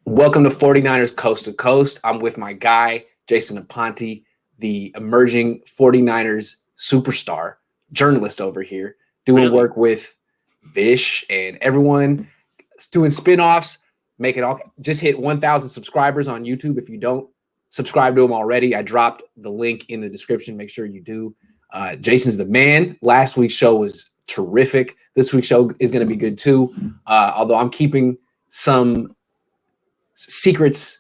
Welcome to 49ers Coast to Coast. I'm with my guy, Jason Aponte, the emerging 49ers superstar journalist over here, doing work with Vish and everyone, doing spinoffs, making all. Just hit 1,000 subscribers on YouTube. If you don't subscribe to him already, I dropped the link in the description. Make sure you do. Jason's the man. Last week's show was terrific. This week's show is going to be good too, although I'm keeping some secrets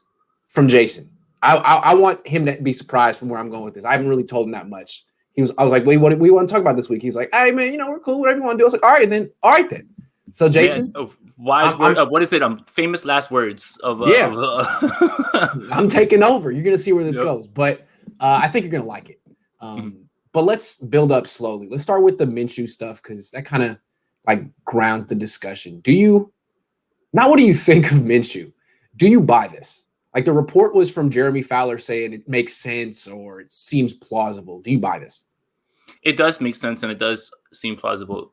from Jason. I want him to be surprised from where I'm going with this. I haven't really told him that much. I was like, "Wait, what do we want to talk about this week?" He's like, "Hey, man, we're cool. Whatever you want to do." I was like, "All right then." So, Jason, what is it? Famous last words of I'm taking over. You're gonna see where this goes, but I think you're gonna like it. But let's build up slowly. Let's start with the Minshew stuff because that kind of like grounds the discussion. What do you think of Minshew? Do you buy this? Like the report was from Jeremy Fowler saying it makes sense or it seems plausible. Do you buy this? It does make sense and it does seem plausible.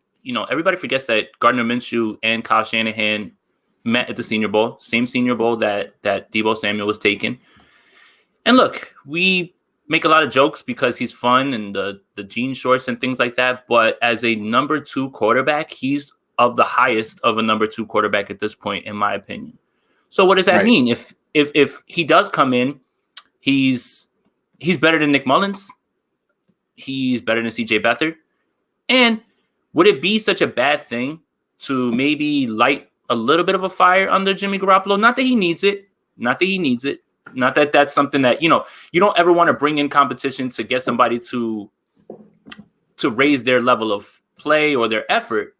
Everybody forgets that Gardner Minshew and Kyle Shanahan met at the Senior Bowl, same Senior Bowl that Deebo Samuel was taken. And look, we make a lot of jokes because he's fun and the jean shorts and things like that. But as a number 2 quarterback, he's of the highest of a number 2 quarterback at this point, in my opinion. So what does that mean? If he does come in, he's better than Nick Mullins. He's better than CJ Beathard. And would it be such a bad thing to maybe light a little bit of a fire under Jimmy Garoppolo? Not that he needs it. Not that that's something that, you don't ever want to bring in competition to get somebody to raise their level of play or their effort.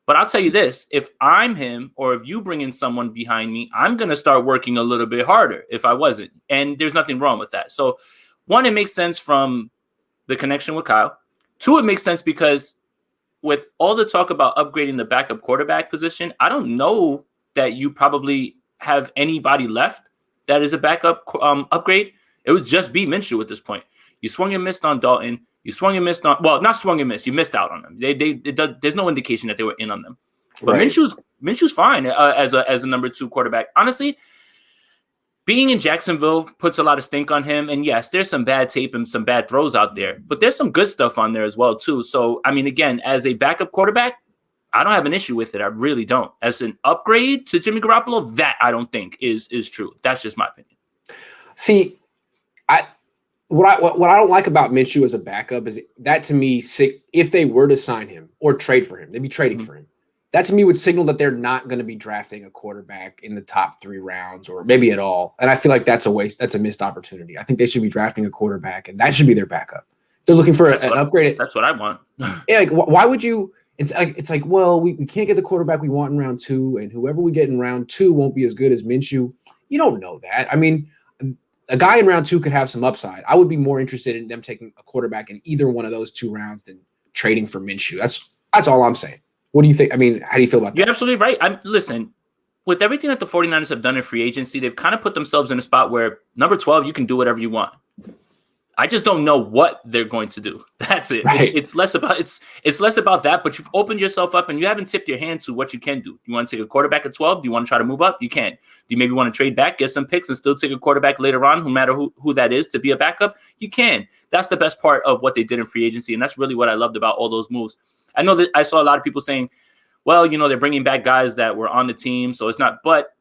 But I'll tell you this, if I'm him or if you bring in someone behind me, I'm going to start working a little bit harder if I wasn't. And there's nothing wrong with that. So 1, it makes sense from the connection with Kyle. 2, it makes sense because with all the talk about upgrading the backup quarterback position, I don't know that you probably have anybody left that is a backup upgrade. It would just be Minshew at this point. You swung and missed on Dalton. You swung and missed on, well, not swung and missed. You missed out on them. There's no indication that they were in on them. But right. Minshew's fine as a number 2 quarterback. Honestly, being in Jacksonville puts a lot of stink on him. And yes, there's some bad tape and some bad throws out there, but there's some good stuff on there as well too. So, I mean, again, as a backup quarterback, I don't have an issue with it. I really don't. As an upgrade to Jimmy Garoppolo, that I don't think is true. That's just my opinion. See, What I don't like about Minshew as a backup is that to me, if they were to sign him or trade for him, they'd be trading for him. That to me would signal that they're not going to be drafting a quarterback in the top 3 rounds or maybe at all. And I feel like that's a waste. That's a missed opportunity. I think they should be drafting a quarterback and that should be their backup. They're looking for an upgrade. That's what I want. Yeah, like why would you? It's like well, we can't get the quarterback we want in round 2, and whoever we get in round 2 won't be as good as Minshew. You don't know that. I mean, a guy in round 2 could have some upside. I would be more interested in them taking a quarterback in either one of those 2 rounds than trading for Minshew. That's all I'm saying. What do you think? I mean, how do you feel about that? You're absolutely right. Listen, with everything that the 49ers have done in free agency, they've kind of put themselves in a spot where number 12, you can do whatever you want. I just don't know what they're going to do. That's it. Right. It's less about that, but you've opened yourself up and you haven't tipped your hand to what you can do. You want to take a quarterback at 12? Do you want to try to move up? You can. Do you maybe want to trade back, get some picks, and still take a quarterback later on, no matter who that is, to be a backup? You can. That's the best part of what they did in free agency, and that's really what I loved about all those moves. I know that I saw a lot of people saying, well, they're bringing back guys that were on the team, so it's not. But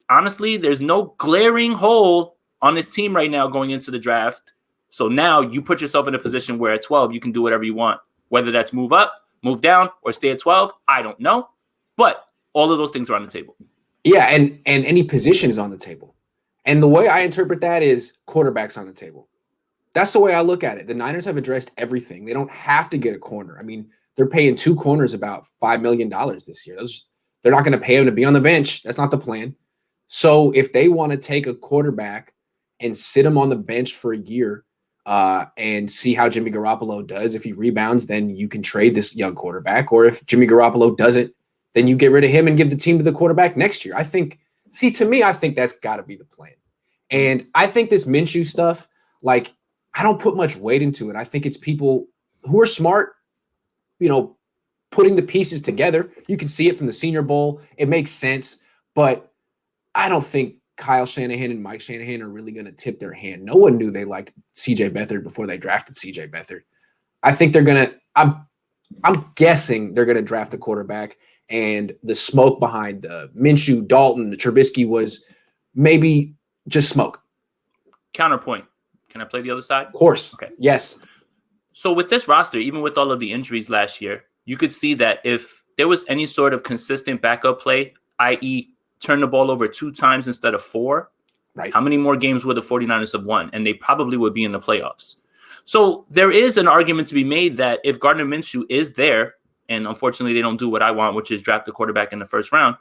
honestly, there's no glaring hole on this team right now going into the draft. So now you put yourself in a position where at 12, you can do whatever you want, whether that's move up, move down, or stay at 12. I don't know. But all of those things are on the table. Yeah, and any position is on the table. And the way I interpret that is quarterback's on the table. That's the way I look at it. The Niners have addressed everything. They don't have to get a corner. I mean, they're paying 2 corners about $5 million this year. They're not going to pay him to be on the bench. That's not the plan. So if they want to take a quarterback and sit him on the bench for a year, and see how Jimmy Garoppolo does. If he rebounds, then you can trade this young quarterback. Or if Jimmy Garoppolo doesn't, then you get rid of him and give the team to the quarterback next year. To me, I think that's got to be the plan. And I think this Minshew stuff, like, I don't put much weight into it. I think it's people who are smart, putting the pieces together. You can see it from the Senior Bowl. It makes sense. But I don't think Kyle Shanahan and Mike Shanahan are really going to tip their hand. No one knew they liked CJ Beathard before they drafted CJ Beathard. I think they're going to, I'm guessing they're going to draft a quarterback, and the smoke behind the Minshew, Dalton, the Trubisky was maybe just smoke. Counterpoint. Can I play the other side? Of course. Okay. Yes. So with this roster, even with all of the injuries last year, you could see that if there was any sort of consistent backup play, i.e., turn the ball over 2 times instead of 4, right? How many more games would the 49ers have won? And they probably would be in the playoffs. So there is an argument to be made that if Gardner Minshew is there, and unfortunately they don't do what I want, which is draft a quarterback in the first round,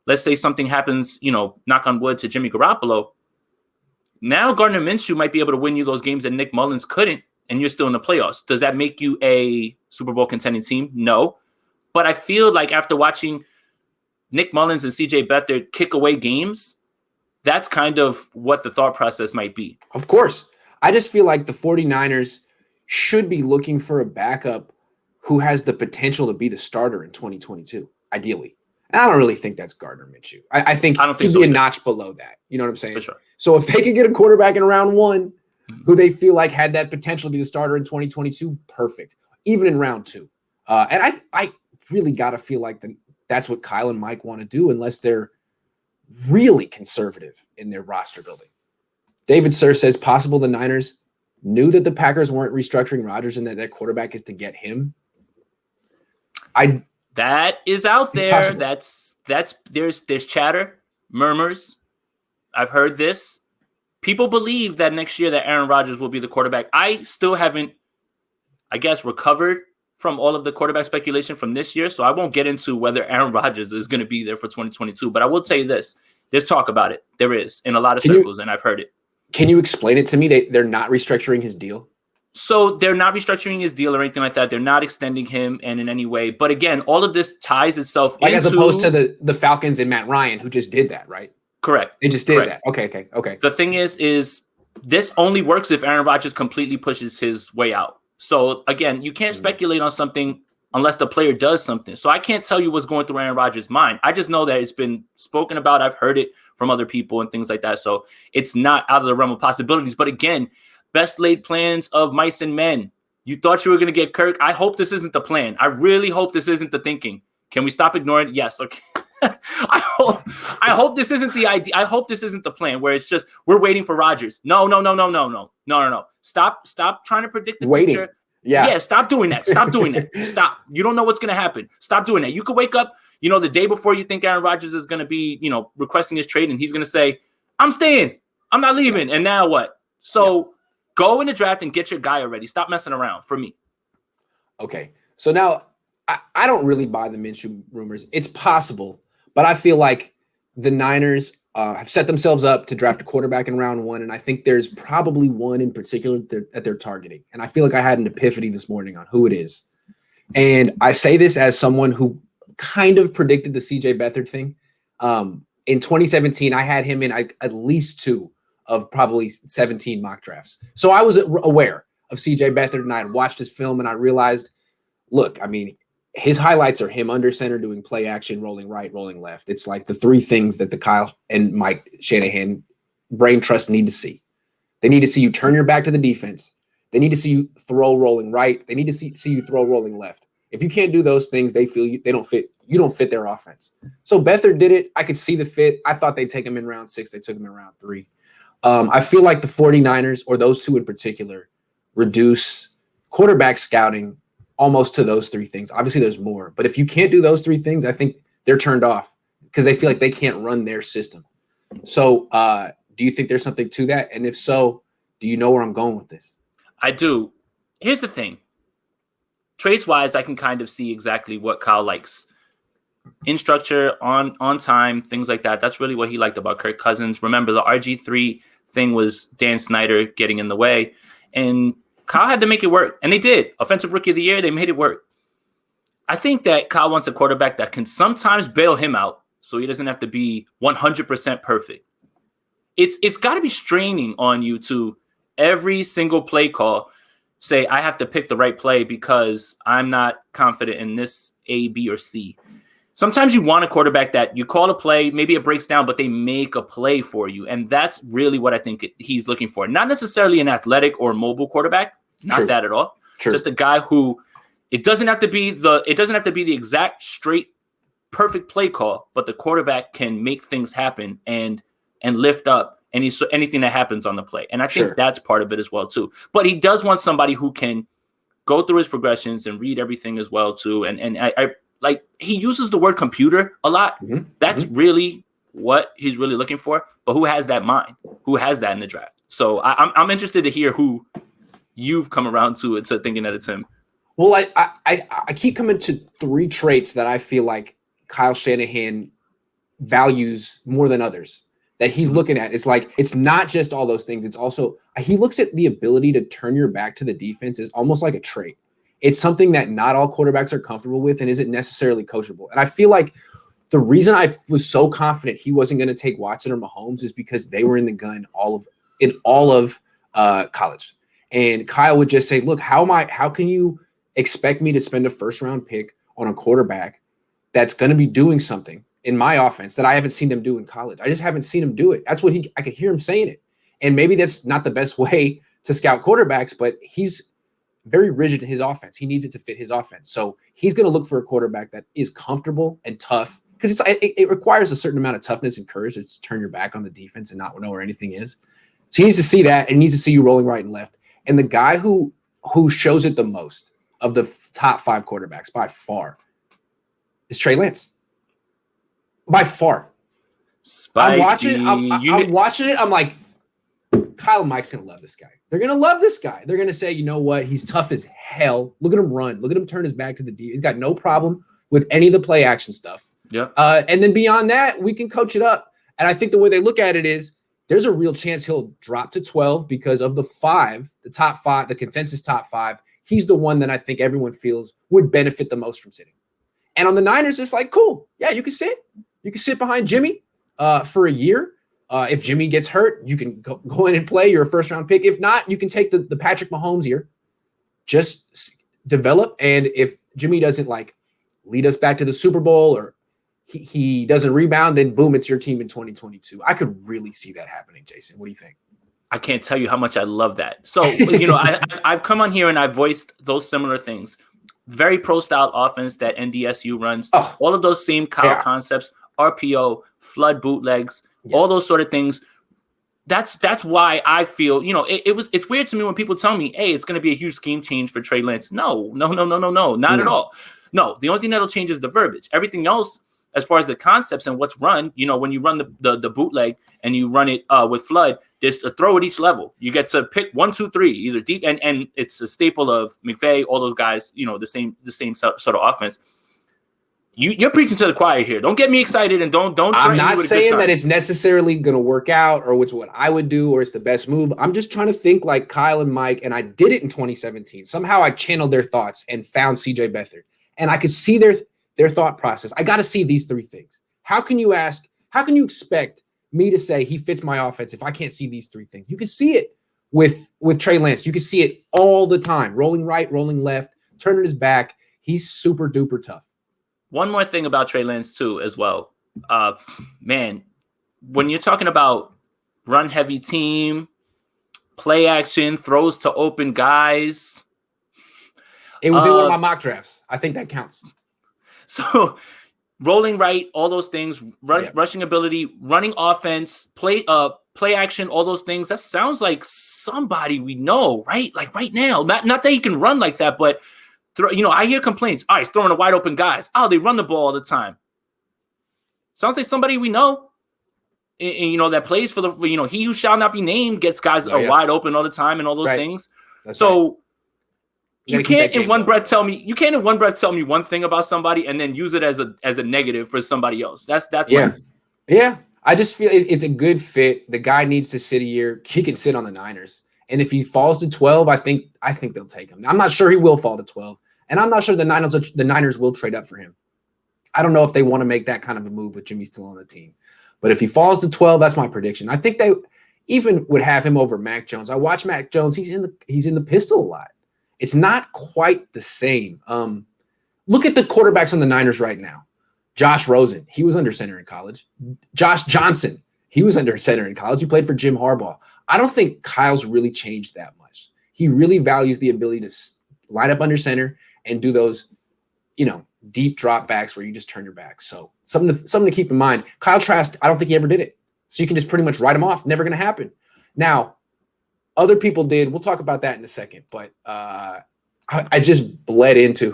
let's say something happens, knock on wood, to Jimmy Garoppolo, now Gardner Minshew might be able to win you those games that Nick Mullins couldn't, and you're still in the playoffs. Does that make you a Super Bowl contending team? No. But I feel like after watching Nick Mullins and CJ Beathard kick away games, that's kind of what the thought process might be. Of course. I just feel like the 49ers should be looking for a backup who has the potential to be the starter in 2022, ideally. And I don't really think that's Gardner Minshew. I think he'd be a notch below that. You know what I'm saying? For sure. So if they could get a quarterback in round 1 who they feel like had that potential to be the starter in 2022, perfect. Even in round 2. And I really got to feel like that's what Kyle and Mike want to do, unless they're really conservative in their roster building. David Sir says possible the Niners knew that the Packers weren't restructuring Rodgers and that their quarterback is to get him. That is out there. Possible. There's chatter, murmurs. I've heard this. People believe that next year that Aaron Rodgers will be the quarterback. I still haven't, I guess, recovered from all of the quarterback speculation from this year, so I won't get into whether Aaron Rodgers is going to be there for 2022. But I will tell you this. There's talk about it. There is, in a lot of circles, and I've heard it. Can you explain it to me? They're not restructuring his deal? So they're not restructuring his deal or anything like that. They're not extending him in any way. But again, all of this ties itself into... as opposed to the Falcons and Matt Ryan, who just did that, right? Correct. They just did that. Okay. The thing is this only works if Aaron Rodgers completely pushes his way out. So again, you can't speculate on something unless the player does something. So I can't tell you what's going through Aaron Rodgers' mind. I just know that it's been spoken about. I've heard it from other people and things like that. So it's not out of the realm of possibilities. But again, best laid plans of mice and men. You thought you were going to get Kirk. I hope this isn't the plan. I really hope this isn't the thinking. Can we stop ignoring it? Yes. Okay. I hope this isn't the idea. I hope this isn't the plan where it's just we're waiting for Rodgers. No. Stop trying to predict the future. Yeah, stop doing that. Stop doing that. Stop. You don't know what's going to happen. Stop doing that. You could wake up, the day before you think Aaron Rodgers is going to be, requesting his trade, and he's going to say, I'm staying. I'm not leaving. And now what? So go in the draft and get your guy already. Stop messing around for me. Okay. So now I don't really buy the Minshew rumors. It's possible, but I feel like the Niners have set themselves up to draft a quarterback in round 1, and I think there's probably one in particular that they're targeting. And I feel like I had an epiphany this morning on who it is. And I say this as someone who kind of predicted the CJ Beathard thing. In 2017, I had him in at least 2 of probably 17 mock drafts. So I was aware of CJ Beathard, and I had watched his film, and I realized, look, I mean, his highlights are him under center doing play action, rolling right, rolling left. It's like the 3 things that the Kyle and Mike Shanahan brain trust need to see. They need to see you turn your back to the defense. They need to see you throw rolling right. They need to see you throw rolling left. If you can't do those things, they feel you don't fit their offense. So Beathard did it. I could see the fit. I thought they'd take him in round 6. They took him in round 3. I feel like the 49ers, or those 2 in particular, reduce quarterback scouting almost to those 3 things. Obviously, there's more. But if you can't do those 3 things, I think they're turned off because they feel like they can't run their system. So do you think there's something to that? And if so, do you know where I'm going with this? I do. Here's the thing. Traits-wise, I can kind of see exactly what Kyle likes. In structure, on time, things like that. That's really what he liked about Kirk Cousins. Remember, the RG3 thing was Dan Snyder getting in the way. And Kyle had to make it work, and they did. Offensive Rookie of the Year, they made it work. I think that Kyle wants a quarterback that can sometimes bail him out so he doesn't have to be 100% perfect. It's got to be straining on you to every single play call say, I have to pick the right play because I'm not confident in this A, B, or C. sometimes you want a quarterback that you call a play, maybe it breaks down, but they make a play for you. And that's really what I think he's looking for. Not necessarily an athletic or mobile quarterback, not that at all. Just a guy who it doesn't have to be the exact straight perfect play call, but the quarterback can make things happen and lift up anything that happens on the play. And I think that's part of it as well too. But he does want somebody who can go through his progressions and read everything as well too. And I like he uses the word computer a lot. That's really what he's really looking for. But who has that mind? Who has that in the draft? So I'm interested to hear who you've come around to thinking that it's him. Well, I keep coming to 3 traits that I feel like Kyle Shanahan values more than others that he's looking at. It's like, it's not just all those things. It's also, he looks at the ability to turn your back to the defense as almost like a trait. It's something that not all quarterbacks are comfortable with and isn't necessarily coachable. And I feel like the reason I was so confident he wasn't going to take Watson or Mahomes is because they were in the gun in all of college. And Kyle would just say, look, how can you expect me to spend a first round pick on a quarterback that's going to be doing something in my offense that I haven't seen them do in college? I just haven't seen him do it. That's what I could hear him saying it. And maybe that's not the best way to scout quarterbacks, but he's very rigid in his offense. He needs it to fit his offense. So he's going to look for a quarterback that is comfortable and tough, because it requires a certain amount of toughness and courage to turn your back on the defense and not know where anything is. So he needs to see that, and he needs to see you rolling right and left. And the guy who shows it the most of the top 5 quarterbacks by far is Trey Lance. By far. Spicy. I'm watching it. I'm like, Kyle and Mike's going to love this guy. They're going to love this guy. They're going to say, you know what? He's tough as hell. Look at him run. Look at him turn his back to the D. He's got no problem with any of the play action stuff. Yeah. And then beyond that, we can coach it up. And I think the way they look at it is there's a real chance he'll drop to 12 because of the top 5, the consensus top 5. He's the one that I think everyone feels would benefit the most from sitting. And on the Niners, it's like, cool. Yeah, you can sit. You can sit behind Jimmy for a year. If Jimmy gets hurt, you can go in and play. You're a first-round pick. If not, you can take the Patrick Mahomes year. Just develop. And if Jimmy doesn't lead us back to the Super Bowl or he doesn't rebound, then boom, it's your team in 2022. I could really see that happening, Jason. What do you think? I can't tell you how much I love that. So, I've come on here and I've voiced those similar things. Very pro-style offense that NDSU runs. All of those same Kyle concepts, RPO, flood bootlegs, all those sort of things. That's why I feel, it's weird to me when people tell me, hey, it's going to be a huge scheme change for Trey Lance. No, not at all. No, the only thing that'll change is the verbiage. Everything else, as far as the concepts and what's run, when you run the bootleg and you run it with flood, there's a throw at each level. You get to pick 1, 2, 3, either deep, and it's a staple of McVay, all those guys, the same sort of offense. You're preaching to the choir here. Don't get me excited and don't. I'm not saying that it's necessarily going to work out or it's what I would do or it's the best move. I'm just trying to think like Kyle and Mike, and I did it in 2017. Somehow I channeled their thoughts and found CJ Beathard, and I could see their thought process. I got to see these 3 things. How can you expect me to say he fits my offense if I can't see these 3 things? You can see it with Trey Lance. You can see it all the time. Rolling right, rolling left, turning his back. He's super duper tough. One more thing about Trey Lance too, as well. Man, when you're talking about run heavy team, play action, throws to open guys. It was in one of my mock drafts. I think that counts. So rolling right, all those things, rushing ability, running offense, play action, all those things. That sounds like somebody we know, right? Like right now. Not that he can run like that, but I hear complaints. He's throwing to wide open guys. They run the ball all the time. Sounds like somebody we know. And that plays for the, he who shall not be named gets guys wide open all the time and all those things. That's so you can't in one breath tell me one thing about somebody and then use it as a negative for somebody else. That's yeah. I just feel it's a good fit. The guy needs to sit a year. He can sit on the Niners. And if he falls to 12, I think they'll take him. I'm not sure he will fall to 12. And I'm not sure the Niners will trade up for him. I don't know if they want to make that kind of a move with Jimmy still on the team. But if he falls to 12, that's my prediction. I think they even would have him over Mac Jones. I watch Mac Jones. He's in the pistol a lot. It's not quite the same. Look at the quarterbacks on the Niners right now. Josh Rosen, he was under center in college. Josh Johnson, he was under center in college. He played for Jim Harbaugh. I don't think Kyle's really changed that much. He really values the ability to line up under center and do those, deep drop backs where you just turn your back. So something to keep in mind. Kyle Trask, I don't think he ever did it. So you can just pretty much write him off. Never going to happen. Now, other people did. We'll talk about that in a second. But I just bled into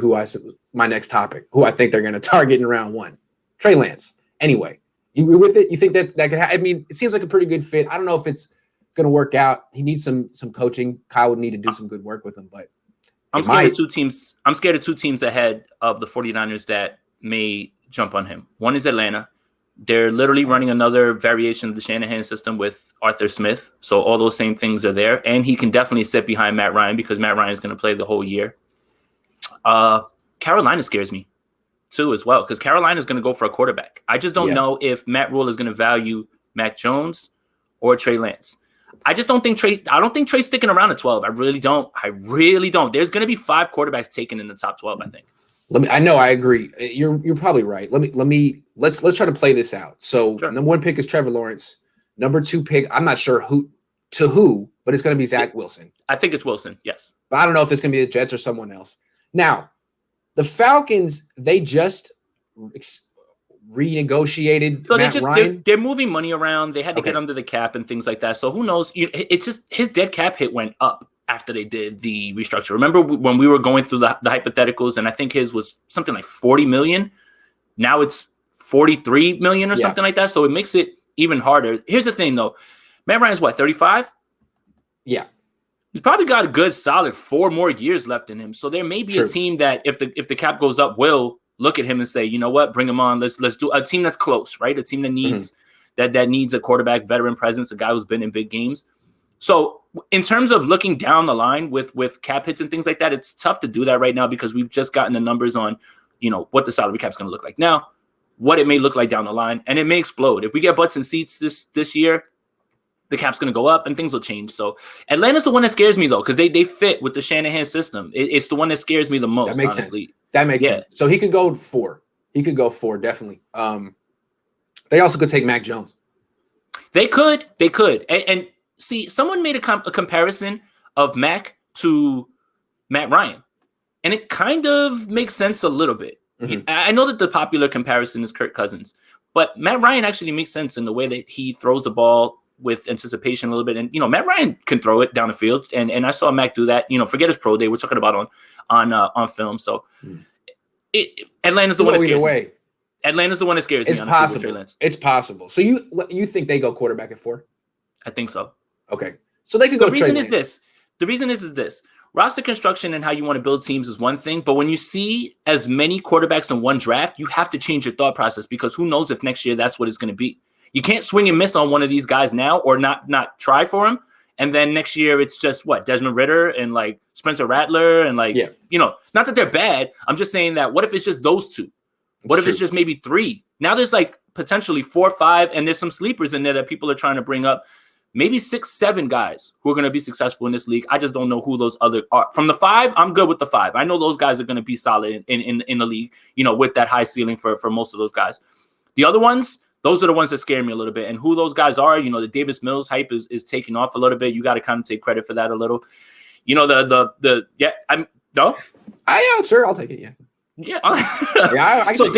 my next topic, who I think they're going to target in round 1. Trey Lance. Anyway, you with it? You think that could happen? I mean, it seems like a pretty good fit. I don't know if it's going to work out. He needs some coaching. Kyle would need to do some good work with him, but I'm scared of two teams. I'm scared of 2 teams ahead of the 49ers that may jump on him. One is Atlanta. They're literally running another variation of the Shanahan system with Arthur Smith. So all those same things are there. And he can definitely sit behind Matt Ryan because Matt Ryan is going to play the whole year. Carolina scares me too as well because Carolina is going to go for a quarterback. I just don't know if Matt Rule is going to value Mac Jones or Trey Lance. I don't think Trey's sticking around at 12. I really don't. There's going to be 5 quarterbacks taken in the top 12, I think. I know I agree. You're probably right. Let's try to play this out. So number 1 pick is Trevor Lawrence. Number 2 pick, I'm not sure who, but it's going to be Zach Wilson. I think it's Wilson. Yes. But I don't know if it's going to be the Jets or someone else. Now, the Falcons, they just renegotiated so Matt Ryan. They're moving money around. They had to get under the cap and things like that. So who knows? It's just his dead cap hit went up after they did the restructure. Remember when we were going through the hypotheticals, and I think his was something like 40 million. Now it's 43 million or something like that. So it makes it even harder. Here's the thing, though. Matt Ryan's what, 35? Yeah. He's probably got a good solid 4 more years left in him. So there may be a team that if the cap goes up will look at him and say, you know what, bring him on. Let's do a team that's close, right? A team that needs that needs a quarterback, veteran presence, a guy who's been in big games. So in terms of looking down the line with cap hits and things like that, it's tough to do that right now because we've just gotten the numbers on, what the salary cap is going to look like now, what it may look like down the line, and it may explode. If we get butts and seats this year, the cap's going to go up and things will change. So Atlanta's the one that scares me, though, because they fit with the Shanahan system. It's the one that scares me the most, honestly. That makes sense. So he could go 4. He could go 4, definitely. They also could take Mac Jones. They could. And see, someone made a comparison of Mac to Matt Ryan, and it kind of makes sense a little bit. I know that the popular comparison is Kirk Cousins, but Matt Ryan actually makes sense in the way that he throws the ball with anticipation a little bit. And, Matt Ryan can throw it down the field. And I saw Mac do that. Forget his pro day. We're talking about on film. So Atlanta's the one that scares me. Atlanta's the one that scares me. It's possible. It's possible. So you think they go quarterback at 4? I think so. Okay. So they could go. The reason is this. Roster construction and how you want to build teams is one thing, but when you see as many quarterbacks in one draft, you have to change your thought process because who knows if next year that's what it's going to be. You can't swing and miss on one of these guys now or not try for him. And then next year it's just Desmond Ridder and like Spencer Rattler and not that they're bad. I'm just saying that what if it's just those 2? What if it's just maybe 3? Now there's like potentially 4 or 5 and there's some sleepers in there that people are trying to bring up. Maybe 6, 7 guys who are going to be successful in this league. I just don't know who those other are. From the 5, I'm good with the 5. I know those guys are going to be solid in the league, with that high ceiling for most of those guys. The other ones, those are the ones that scare me a little bit. And who those guys are, the Davis Mills hype is taking off a little bit. You got to kind of take credit for that a little. Sure, I'll take it. Yeah. Yeah. I so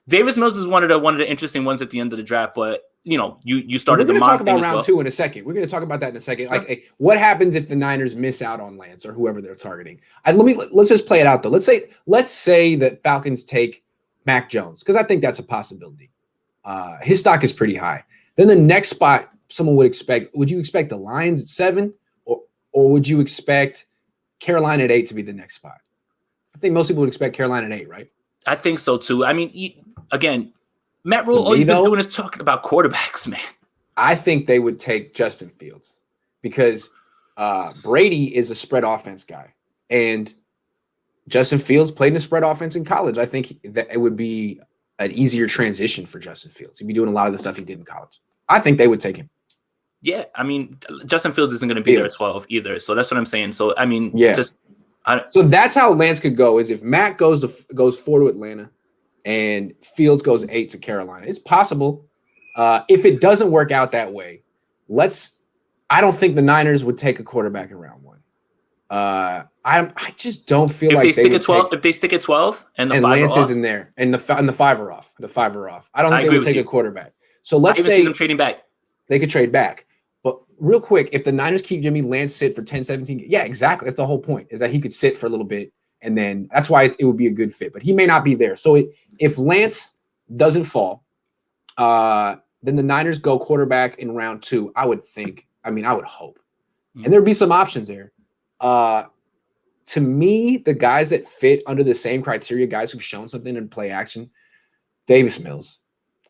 Davis Mills is one of the interesting ones at the end of the draft, but you started the mock thing as well. We're going to talk about round 2 in a second. We're going to talk about that in a second. Sure. Like, what happens if the Niners miss out on Lance or whoever they're targeting? Let's just play it out though. Let's say that Falcons take Mac Jones because I think that's a possibility. His stock is pretty high. Then the next spot someone would expect. Would you expect the Lions at 7, or would you expect Carolina at 8 to be the next spot? I think most people would expect Carolina at 8, right? I think so too. I mean, again, Matt Rule all he's been doing is talking about quarterbacks, man. I think they would take Justin Fields because Brady is a spread offense guy, and Justin Fields played in a spread offense in college. I think that it would be an easier transition for Justin Fields. He'd be doing a lot of the stuff he did in college. I think they would take him. Yeah, I mean, Justin Fields isn't going to be there at 12 either, so that's what I'm saying. So I mean, so that's how Lance could go. Is if Matt goes 4 to Atlanta. and Fields goes 8 to Carolina. It's possible. If it doesn't work out that way, I don't think the Niners would take a quarterback in round 1. I just don't feel like they stick at 12. If they stick at 12 and the 5 Lance are off, isn't there and the 5 are off. The 5 are off. I don't think they would take a quarterback. So let's say see them trading back. They could trade back. But real quick, if the Niners keep Jimmy, Lance sit for 10, 17, yeah, exactly. That's the whole point, is that he could sit for a little bit, and then that's why it would be a good fit. But he may not be there. So if Lance doesn't fall, then the Niners go quarterback in round 2. I would hope. And there'd be some options there. To me, the guys that fit under the same criteria, guys who've shown something in play action, Davis Mills,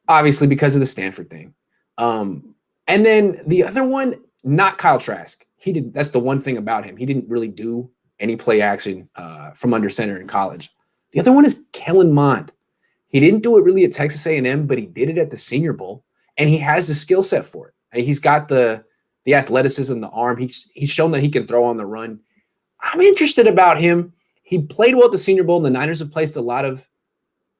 obviously because of the Stanford thing. And then the other one, not Kyle Trask. That's the one thing about him. He didn't really do any play action from under center in college. The other one is Kellen Mond. He didn't do it really at Texas A&M, but he did it at the Senior Bowl, and he has the skill set for it. And he's got the athleticism, the arm. He's shown that he can throw on the run. I'm interested about him. He played well at the Senior Bowl, and the Niners have placed a lot of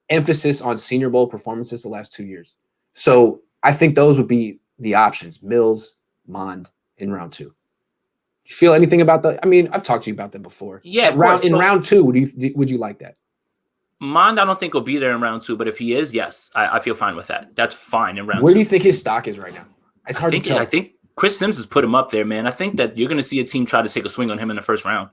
emphasis on Senior Bowl performances the last 2 years. So I think those would be the options: Mills, Mond in round 2. You feel anything about that? I mean, I've talked to you about them before. Yeah, in round 2, would you like that? Mond, I don't think will be there in round 2, but if he is, yes, I feel fine with that. That's fine in round 2. Where do you think his stock is right now? It's hard to tell. I think Chris Sims has put him up there, man. I think that you're going to see a team try to take a swing on him in the first round.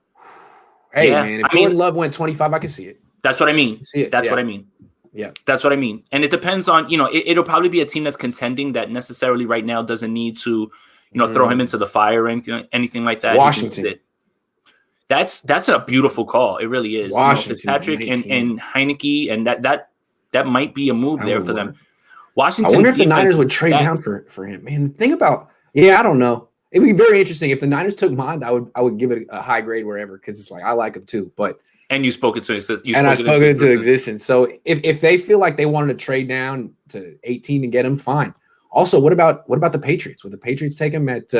Hey, man, if Jordan Love went 25, I can see it. That's what I mean. What I mean. Yeah, that's what I mean. And it depends on, it'll probably be a team that's contending that necessarily right now doesn't need to, throw him into the fire or anything like that. Washington. That's a beautiful call. It really is. Washington, Fitzpatrick and Heineke, and that might be a move there for them. Washington. I wonder if the Niners would trade down for him. Man, think about. Yeah, I don't know. It'd be very interesting if the Niners took Mond. I would give it a high grade wherever, because it's like I like him too, but. And you spoke it to existence. I spoke it into existence. So if they feel like they wanted to trade down to 18 to get him, fine. Also, what about the Patriots? Would the Patriots take him at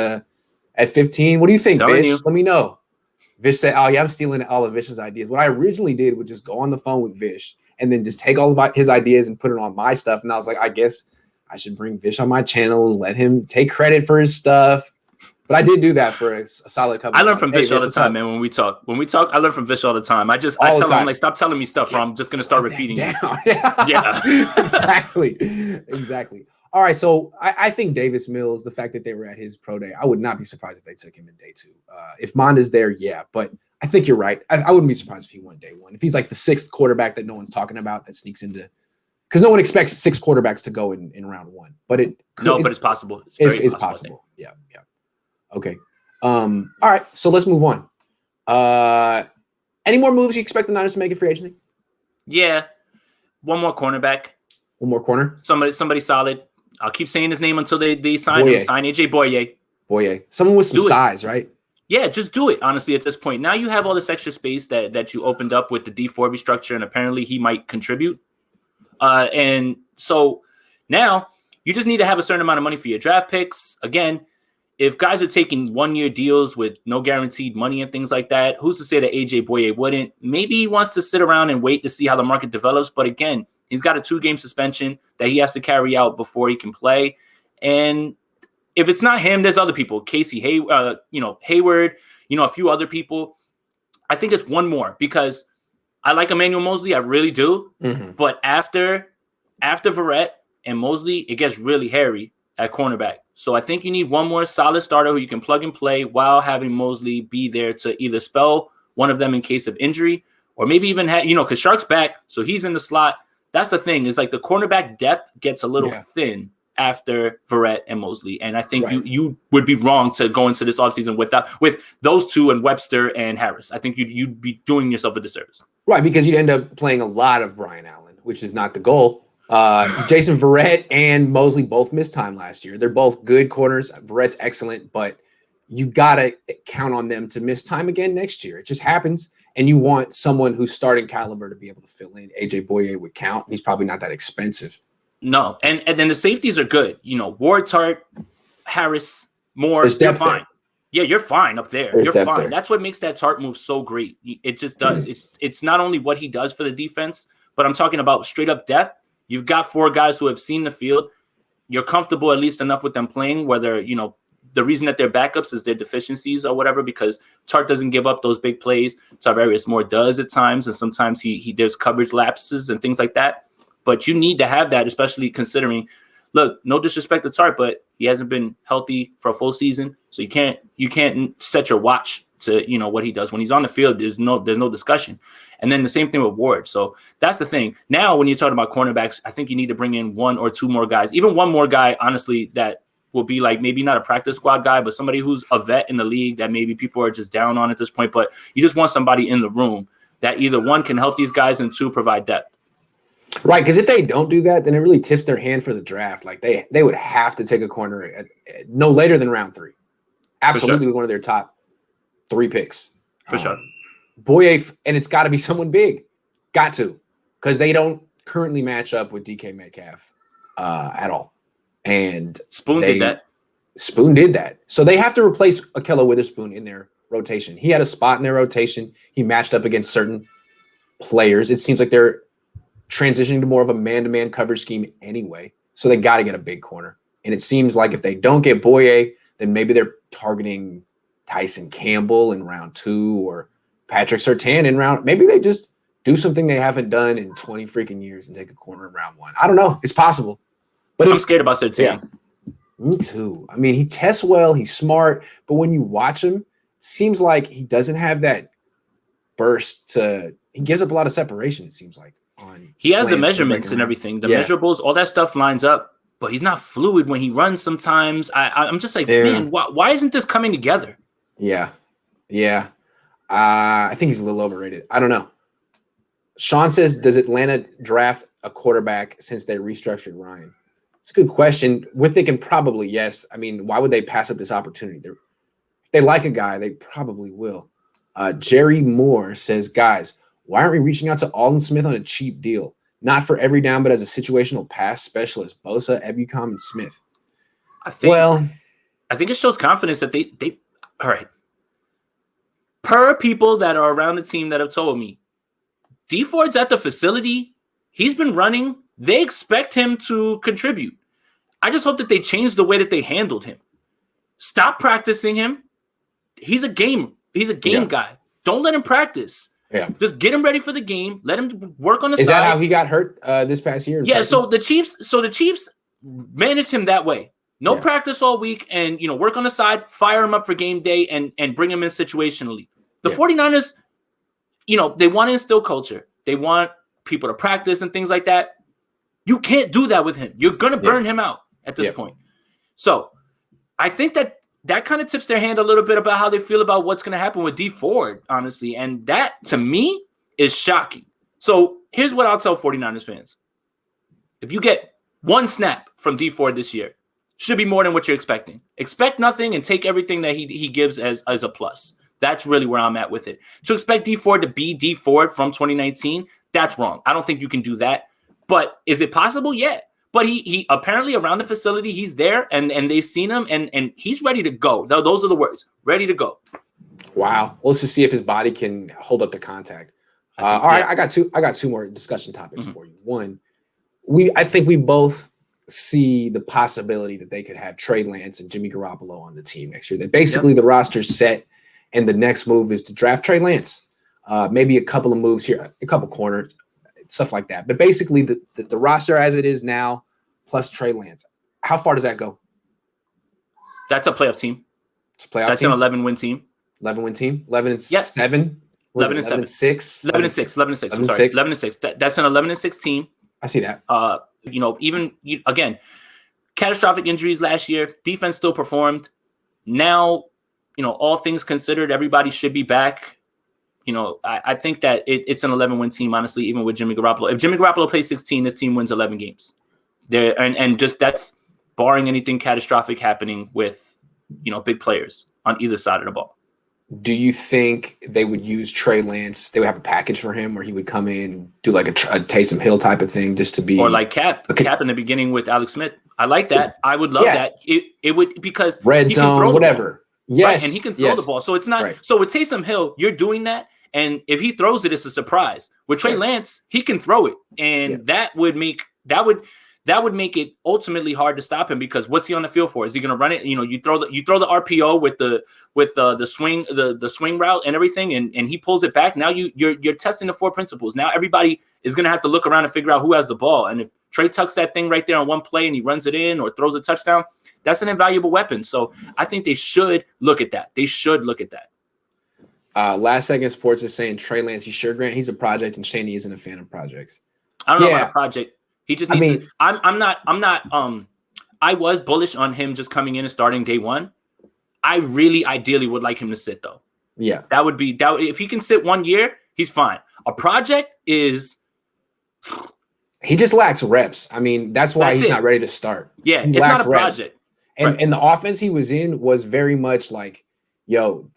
15? What do you think, Vish? Let me know. Vish said, "Oh yeah, I'm stealing all of Vish's ideas." What I originally did was just go on the phone with Vish and then just take all of his ideas and put it on my stuff. And I was like, I guess I should bring Vish on my channel and let him take credit for his stuff. But I did do that for a solid couple. I learn from Vish all the time, man. When we talk, I learn from Vish all the time. I tell him, like, stop telling me stuff, or I'm just gonna start repeating it. Yeah, exactly. All right, so I think Davis Mills, the fact that they were at his pro day, I would not be surprised if they took him in day 2. If Mond is there, yeah, but I think you're right. I wouldn't be surprised if he went day 1. If he's like the 6th quarterback that no one's talking about that sneaks into, because no one expects 6 quarterbacks to go in round 1, but it's possible. It's possible. Yeah. Okay. All right. So let's move on. Any more moves you expect the Niners to make in free agency? Yeah. One more cornerback. One more corner. Somebody solid. I'll keep saying his name until they sign him. Sign AJ Boye. Someone with some size, right? Yeah, just do it, honestly, at this point. Now you have all this extra space that you opened up with the D4 restructure, and apparently he might contribute. And so now you just need to have a certain amount of money for your draft picks. Again, if guys are taking 1-year deals with no guaranteed money and things like that, who's to say that AJ Boye wouldn't? Maybe he wants to sit around and wait to see how the market develops. But again, he's got a 2-game suspension that he has to carry out before he can play. And if it's not him, there's other people. Casey Hayward, a few other people. I think it's one more, because I like Emmanuel Mosley. I really do. Mm-hmm. But after Verrett and Mosley, it gets really hairy at cornerback. So I think you need one more solid starter who you can plug and play while having Mosley be there to either spell one of them in case of injury, or maybe even because Shark's back, so he's in the slot. That's the thing, is like the cornerback depth gets a little thin after Verrett and Mosley. And I think you would be wrong to go into this offseason with those two and Webster and Harris. I think you'd be doing yourself a disservice. Right, because you'd end up playing a lot of Brian Allen, which is not the goal. Jason Verrett and Mosley both missed time last year. They're both good corners. Verrett's excellent, but you got to count on them to miss time again next year. It just happens. And you want someone who's starting caliber to be able to fill in. AJ Boye would count. He's probably not that expensive. No. And then the safeties are good. Ward, Tart, Harris, Moore, you're fine. There. Yeah, you're fine up there. You're fine. That's what makes that Tart move so great. It just does. Mm-hmm. It's not only what he does for the defense, but I'm talking about straight up depth. You've got 4 guys who have seen the field. You're comfortable at least enough with them playing, whether, the reason that they're backups is their deficiencies or whatever, because Tart doesn't give up those big plays. Tarvarius Moore does at times, and sometimes he there's coverage lapses and things like that. But you need to have that, especially considering, look, no disrespect to Tart, but he hasn't been healthy for a full season, so you can't set your watch to what he does when he's on the field. There's no discussion. And then the same thing with Ward. So that's the thing. Now, when you're talking about cornerbacks, I think you need to bring in 1 or 2 more guys, even 1 more guy, honestly, that will be like maybe not a practice squad guy, but somebody who's a vet in the league that maybe people are just down on at this point. But you just want somebody in the room that either 1 can help these guys and 2 provide depth. Right, because if they don't do that, then it really tips their hand for the draft. Like they would have to take a corner at no later than round 3. Absolutely, sure. One of their top 3 picks. For sure. Boye, and it's got to be someone big. Got to, because they don't currently match up with DK Metcalf at all. And Spoon did that. Spoon did that. So they have to replace Ahkello Witherspoon in their rotation. He had a spot in their rotation. He matched up against certain players. It seems like they're transitioning to more of a man-to-man coverage scheme anyway. So they got to get a big corner. And it seems like if they don't get Boye, then maybe they're targeting Tyson Campbell in round 2 or Patrick Surtain in round. Maybe they just do something they haven't done in 20 freaking years and take a corner in round 1. I don't know. It's possible. But I'm scared about Surtain. Yeah, me too. I mean, he tests well. He's smart. But when you watch him, it seems like he doesn't have that burst he gives up a lot of separation, it seems like. He has the measurements and everything. The measurables, all that stuff lines up. But he's not fluid when he runs sometimes. I'm just like, man, why isn't this coming together? Yeah. I think he's a little overrated. I don't know. Sean says, does Atlanta draft a quarterback since they restructured Ryan? It's a good question. We're thinking probably yes. I mean, why would they pass up this opportunity? If they like a guy, they probably will. Jerry Moore says, guys, why aren't we reaching out to Alden Smith on a cheap deal? Not for every down, but as a situational pass specialist. Bosa, Ebukam, and Smith. I think it shows confidence that they all right. Per people that are around the team that have told me, D Ford's at the facility. He's been running. They expect him to contribute. I just hope that they change the way that they handled him. Stop practicing him. He's a game guy. Don't let him practice. Yeah. Just get him ready for the game. Let him work on the side. Is that how he got hurt this past year? Yeah, so the Chiefs managed him that way. No practice all week and work on the side, fire him up for game day and bring him in situationally. The 49ers, they want to instill culture. They want people to practice and things like that. You can't do that with him. You're going to burn him out at this point. So I think that kind of tips their hand a little bit about how they feel about what's going to happen with D Ford, honestly. And that, to me, is shocking. So here's what I'll tell 49ers fans. If you get 1 snap from D Ford this year, should be more than what you're expecting. Expect nothing and take everything that he gives as a plus. That's really where I'm at with it. To expect D Ford to be D Ford from 2019, that's wrong. I don't think you can do that. But is it possible? Yeah. But he apparently around the facility, he's there and they've seen him and he's ready to go. Those are the words. Ready to go. Wow. Let's just see if his body can hold up the contact. All right, I got two more discussion topics for you. One, I think we both see the possibility that they could have Trey Lance and Jimmy Garoppolo on the team next year. That basically the roster's set and the next move is to draft Trey Lance. Maybe a couple of moves here, a couple corners, stuff like that. But basically the roster as it is now, plus Trey Lance. How far does that go? That's a playoff team. It's a playoff That's team? an 11-win team. 11-win team? 11-7? 11-6. 11-6. 11-6. I'm sorry. 11-6. That's an 11-6 team. I see that. Again, catastrophic injuries last year. Defense still performed. Now, all things considered, everybody should be back. I think that it's an 11-win team, honestly, even with Jimmy Garoppolo. If Jimmy Garoppolo plays 16, this team wins 11 games. And just that's barring anything catastrophic happening with, big players on either side of the ball. Do you think they would use Trey Lance? They would have a package for him where he would come in and do like a Taysom Hill type of thing just to be. Or like Cap in the beginning with Alex Smith. I like that. I would love that. It would because red zone, whatever. Yes. Right? And he can throw the ball. So it's not. Right. So with Taysom Hill, you're doing that. And if he throws it, it's a surprise. With Trey Lance, he can throw it, and that would make it ultimately hard to stop him, because what's he on the field for? Is he going to run it? You throw the RPO with the swing route and everything, and he pulls it back. Now you're testing the 4 principles. Now everybody is going to have to look around and figure out who has the ball. And if Trey tucks that thing right there on one play and he runs it in or throws a touchdown, that's an invaluable weapon. So I think they should look at that. Last Second Sports is saying Trey Lance, you sure, Grant? He's a project, and Shaney isn't a fan of projects. I don't know about a project. He just needs to. I'm not. I was bullish on him just coming in and starting day one. I really ideally would like him to sit, though. Yeah, that would if he can sit 1 year, he's fine. A project is. He just lacks reps. I mean, that's why he's not ready to start. Yeah, it's not a project. And the offense he was in was very much like, yo,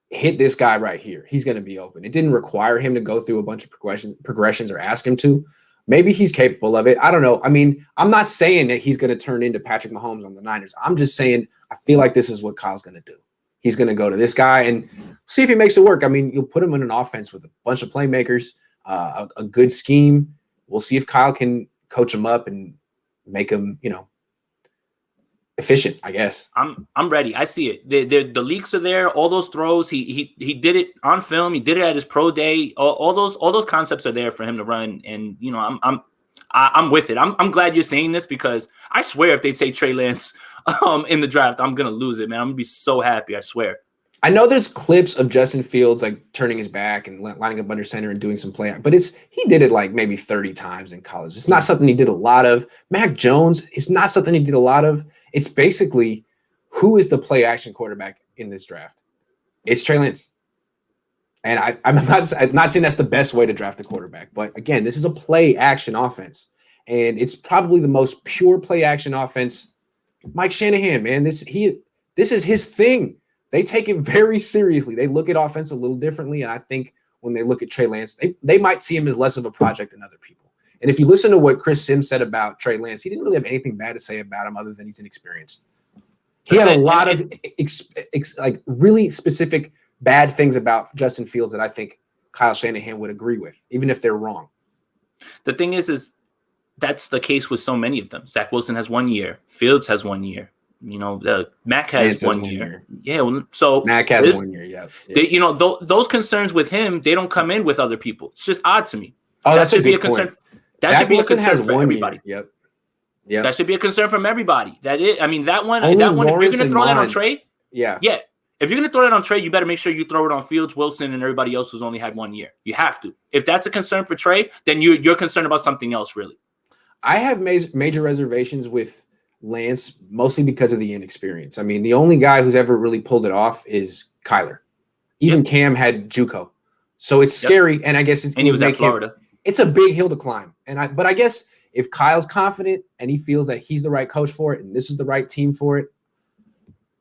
hit this guy right here. He's going to be open. It didn't require him to go through a bunch of progressions or ask him to. Maybe he's capable of it. I don't know. I mean, I'm not saying that he's going to turn into Patrick Mahomes on the Niners. I'm just saying I feel like this is what Kyle's going to do. He's going to go to this guy and see if he makes it work. I mean, you'll put him in an offense with a bunch of playmakers, a good scheme. We'll see if Kyle can coach him up and make him, efficient, I guess. I'm ready. I see it. The leaks are there. All those throws. He did it on film. He did it at his pro day. All those concepts are there for him to run. And I'm with it. I'm glad you're saying this, because I swear if they say Trey Lance in the draft, I'm gonna lose it, man. I'm gonna be so happy. I swear. I know there's clips of Justin Fields like turning his back and lining up under center and doing some play, but he did it like maybe 30 times in college. It's not something he did a lot of. Mac Jones, it's not something he did a lot of. It's basically, who is the play action quarterback in this draft? It's Trey Lance. And I'm not saying that's the best way to draft a quarterback, but again, this is a play action offense, and it's probably the most pure play action offense. Mike Shanahan, man, this is his thing. They take it very seriously. They look at offense a little differently, and I think when they look at Trey Lance, they might see him as less of a project than other people. And if you listen to what Chris Sims said about Trey Lance, he didn't really have anything bad to say about him other than he's inexperienced. He had a lot of like really specific bad things about Justin Fields that I think Kyle Shanahan would agree with, even if they're wrong. The thing is that's the case with so many of them. Zach Wilson has 1 year. Fields has 1 year. Mac has 1 year. Yeah, well, so Mac has 1 year. Yeah. Those concerns with him, they don't come in with other people. It's just odd to me. Oh, that should be a concern. Point. That should be a concern for everybody. Yep. That should be a concern from everybody. That one. If you're going to throw that on Trey, yeah. If you're going to throw that on Trey, you better make sure you throw it on Fields, Wilson, and everybody else who's only had 1 year. You have to. If that's a concern for Trey, then you're concerned about something else, really. I have major reservations with Lance, mostly because of the inexperience. I mean, the only guy who's ever really pulled it off is Kyler. Even Cam had JUCO, so it's scary. And I guess he was at Florida. It's a big hill to climb. But I guess if Kyle's confident and he feels that he's the right coach for it and this is the right team for it,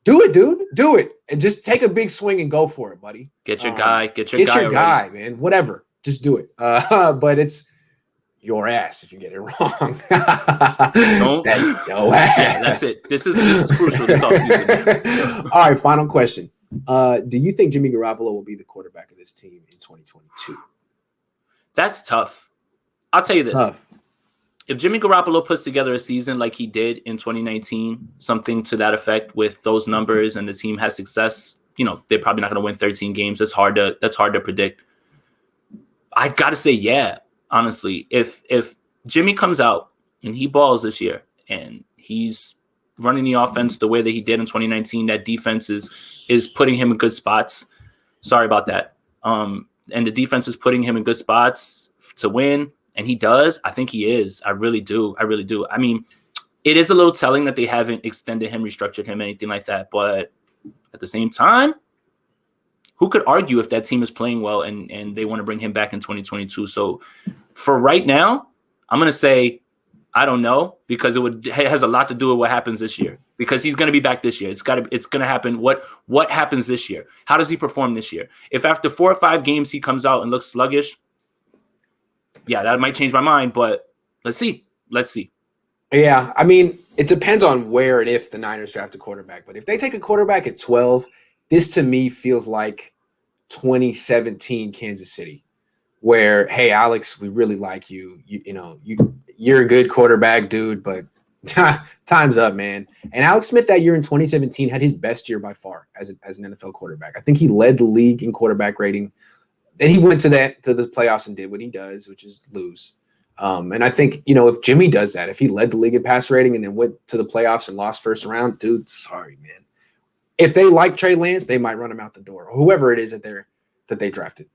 do it, dude. Do it, and just take a big swing and go for it, buddy. Get your guy. Get your guy, man. Whatever, just do it. But it's your ass if you get it wrong. That's your ass. Yeah, that's it. This is crucial this offseason. All right, final question. Do you think Jimmy Garoppolo will be the quarterback of this team in 2022? That's tough. I'll tell you this. Tough. If Jimmy Garoppolo puts together a season like he did in 2019, something to that effect with those numbers, and the team has success, they're probably not going to win 13 games. That's hard to predict. I got to say, yeah. Honestly, if Jimmy comes out and he balls this year and he's running the offense the way that he did in 2019, that defense is putting him in good spots. Sorry about that. And the defense is putting him in good spots to win, and he does. I think he is. I really do. I mean, it is a little telling that they haven't extended him, restructured him, anything like that. But at the same time, who could argue if that team is playing well and they want to bring him back in 2022? So for right now, I'm going to say I don't know, because it has a lot to do with what happens this year, because he's going to be back this year. It's going to happen. What happens this year? How does he perform this year? If after 4 or 5 games he comes out and looks sluggish, yeah, that might change my mind, but let's see. Yeah, I mean, it depends on where and if the Niners draft a quarterback. But if they take a quarterback at 12, this to me feels like 2017 Kansas City, where, hey, Alex, we really like you. You're a good quarterback, dude, but time's up, man. And Alex Smith that year in 2017 had his best year by far as an NFL quarterback. I think he led the league in quarterback rating. Then he went to the playoffs and did what he does, which is lose. And I think, if Jimmy does that, if he led the league in pass rating and then went to the playoffs and lost first round, dude, sorry, man. If they like Trey Lance, they might run him out the door, or whoever it is that they drafted.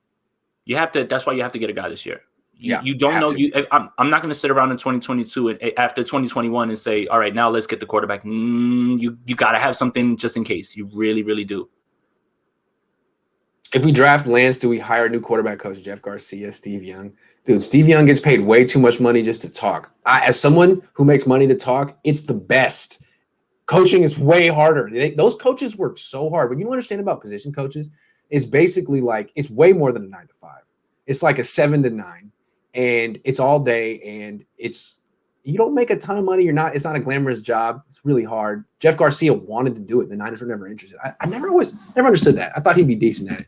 You have to. That's why you have to get a guy this year. You don't know. I'm not going to sit around in 2022 and after 2021 and say, all right, now let's get the quarterback. You got to have something just in case. You really, really do. If we draft Lance, do we hire a new quarterback coach, Jeff Garcia, Steve Young? Dude, Steve Young gets paid way too much money just to talk. As someone who makes money to talk, it's the best. Coaching is way harder. Those coaches work so hard. What you understand about position coaches is basically like it's way more than a 9 to 5. It's like a 7 to 9, and it's all day, and you don't make a ton of money. It's not a glamorous job. It's really hard. Jeff Garcia wanted to do it. The Niners were never interested. I never understood that. I thought he'd be decent at it.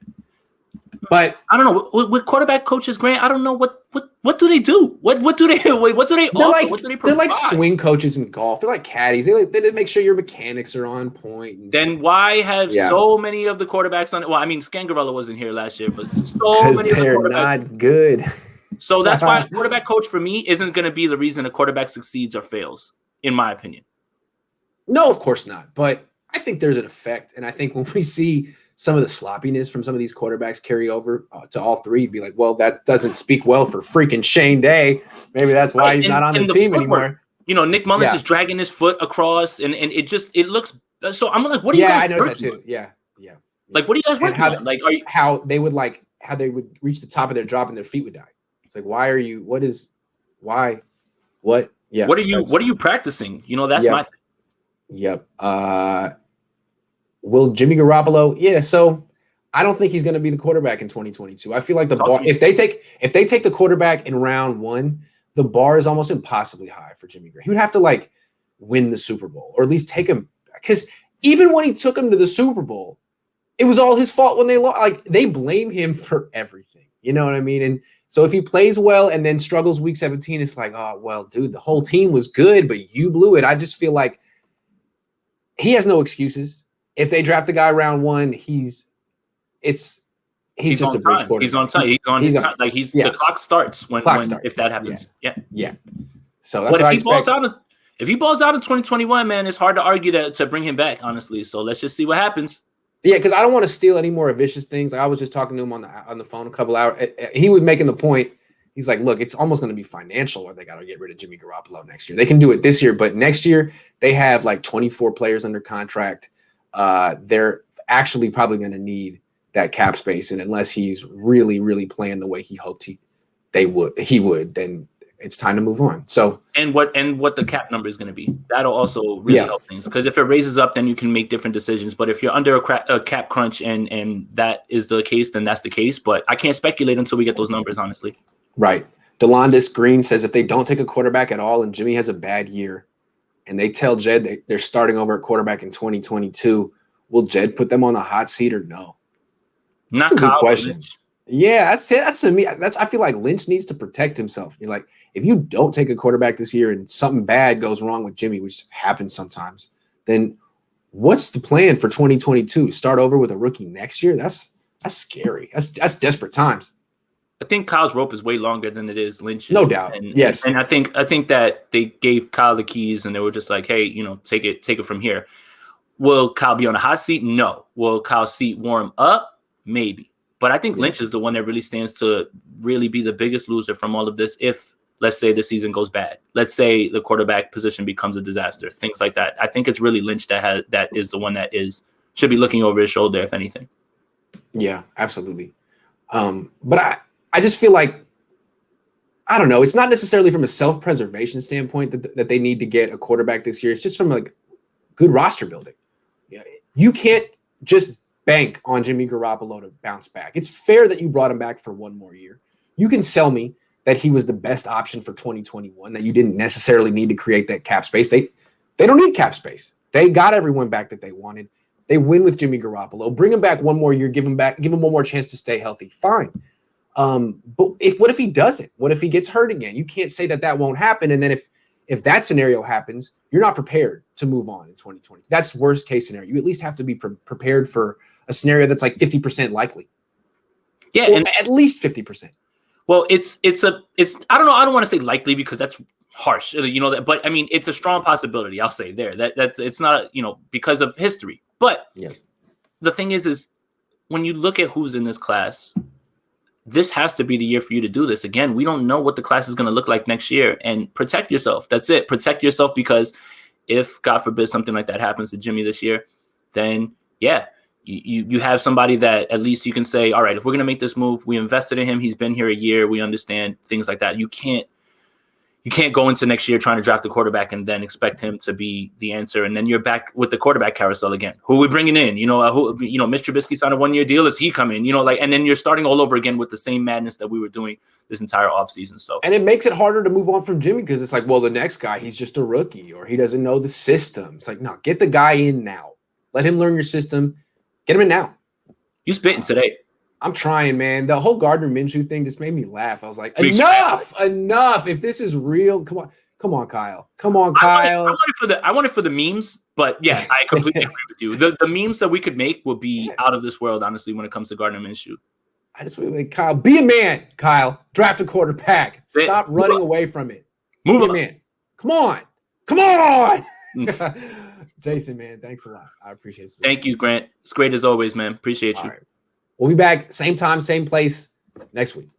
But I don't know with quarterback coaches, Grant. I don't know what do they do? What do they offer? What do they provide? They're like swing coaches in golf. They're like caddies. They make sure your mechanics are on point. Then why have so many of the quarterbacks on? Well, I mean, Scangarello wasn't here last year, but so many of the quarterbacks not good. So that's why a quarterback coach for me isn't going to be the reason a quarterback succeeds or fails, in my opinion. No, of course not. But I think there's an effect, and I think when we see some of the sloppiness from some of these quarterbacks carry over to all three, be like, well, that doesn't speak well for freaking Shane Day. Maybe that's why he's not on the team anymore. Nick Mullins is dragging his foot across, and it looks. So I'm like, what are you guys? I know that too. Yeah. Like, what are you guys working on? Like, how they would reach the top of their drop and their feet would die. It's like, why are you? What is? Why? What? Yeah. What are you practicing? That's my thing. Yep. Will Jimmy Garoppolo? Yeah. So I don't think he's going to be the quarterback in 2022. I feel like the bar, if they take the quarterback in round 1, the bar is almost impossibly high for Jimmy Garoppolo. He would have to win the Super Bowl, or at least take him, because even when he took him to the Super Bowl, it was all his fault when they lost. Like, they blame him for everything. You know what I mean? And so if he plays well and then struggles week 17, it's like, oh, well, dude, the whole team was good, but you blew it. I just feel like he has no excuses. If they draft the guy round 1, he's just a bridge quarterback. He's on time. He's on his time. Like, the clock starts if that happens. Yeah. So that's what if he balls out in 2021, man, it's hard to argue to bring him back, honestly. So let's just see what happens. Yeah, because I don't want to steal any more vicious things. I was just talking to him on the phone a couple hours. He was making the point. He's like, look, it's almost going to be financial where they got to get rid of Jimmy Garoppolo next year. They can do it this year, but next year they have 24 players under contract. They're actually probably going to need that cap space, and unless he's really, really playing the way he hoped he would, then it's time to move on. So and what the cap number is going to be, that'll also really help things, because if it raises up, then you can make different decisions. But if you're under a cap crunch and that is the case, then that's the case. But I can't speculate until we get those numbers, honestly. Right. Delondis Green says if they don't take a quarterback at all and Jimmy has a bad year, and they tell Jed they're starting over at quarterback in 2022, will Jed put them on the hot seat or no? That's a good question. Lynch. Yeah, that's it. That's to me. I feel like Lynch needs to protect himself. You're like, if you don't take a quarterback this year and something bad goes wrong with Jimmy, which happens sometimes, then what's the plan for 2022? Start over with a rookie next year? That's scary. That's desperate times. I think Kyle's rope is way longer than it is Lynch's. No doubt. Yes. And I think that they gave Kyle the keys and they were just like, hey, take it from here. Will Kyle be on a hot seat? No. Will Kyle's seat warm up? Maybe. But I think Lynch is the one that really stands to really be the biggest loser from all of this if, let's say, the season goes bad. Let's say the quarterback position becomes a disaster, things like that. I think it's really Lynch that is the one that should be looking over his shoulder, if anything. Yeah, absolutely. But I just feel like, I don't know, it's not necessarily from a self-preservation standpoint that they need to get a quarterback this year. It's just from good roster building. Yeah, you can't just bank on Jimmy Garoppolo to bounce back. It's fair that you brought him back for one more year. You can sell me that he was the best option for 2021, that you didn't necessarily need to create that cap space. They don't need cap space. They got everyone back that they wanted. They win with Jimmy Garoppolo. Bring him back one more year. Give him one more chance to stay healthy. Fine. But what if he doesn't? What if he gets hurt again? You can't say that won't happen. And then if that scenario happens, you're not prepared to move on in 2020. That's worst case scenario. You at least have to be prepared for a scenario that's like 50% likely. Yeah, or and at least 50%. Well, it's I don't know. I don't want to say likely because that's harsh, but I mean, it's a strong possibility. I'll say there that's it's not, because of history. But yes, the thing is when you look at who's in this class, this has to be the year for you to do this. Again, we don't know what the class is going to look like next year, and protect yourself. That's it. Protect yourself, because if, God forbid, something like that happens to Jimmy this year, then yeah, you have somebody that at least you can say, all right, if we're going to make this move, we invested in him. He's been here a year. We understand things like that. You can't go into next year trying to draft a quarterback and then expect him to be the answer. And then you're back with the quarterback carousel again. Who are we bringing in? Mitch Trubisky signed a 1-year deal. Is he coming? And then you're starting all over again with the same madness that we were doing this entire offseason. So, and it makes it harder to move on from Jimmy, because it's like, well, the next guy, he's just a rookie, or he doesn't know the system. It's like, no, get the guy in now. Let him learn your system. Get him in now. You spitting today. I'm trying, man. The whole Gardner Minshew thing just made me laugh. I was like, enough. If this is real, come on, Kyle. I want it for the memes, but yeah, I completely agree with you. The memes that we could make will be out of this world, honestly, when it comes to Gardner Minshew. I just feel like, Kyle, be a man, Kyle. Draft a quarterback. Stop running away from it. Move on. Man. Come on. Jason, man, thanks a lot. I appreciate it. Thank you, Grant. It's great as always, man. Appreciate you. All right. We'll be back same time, same place next week.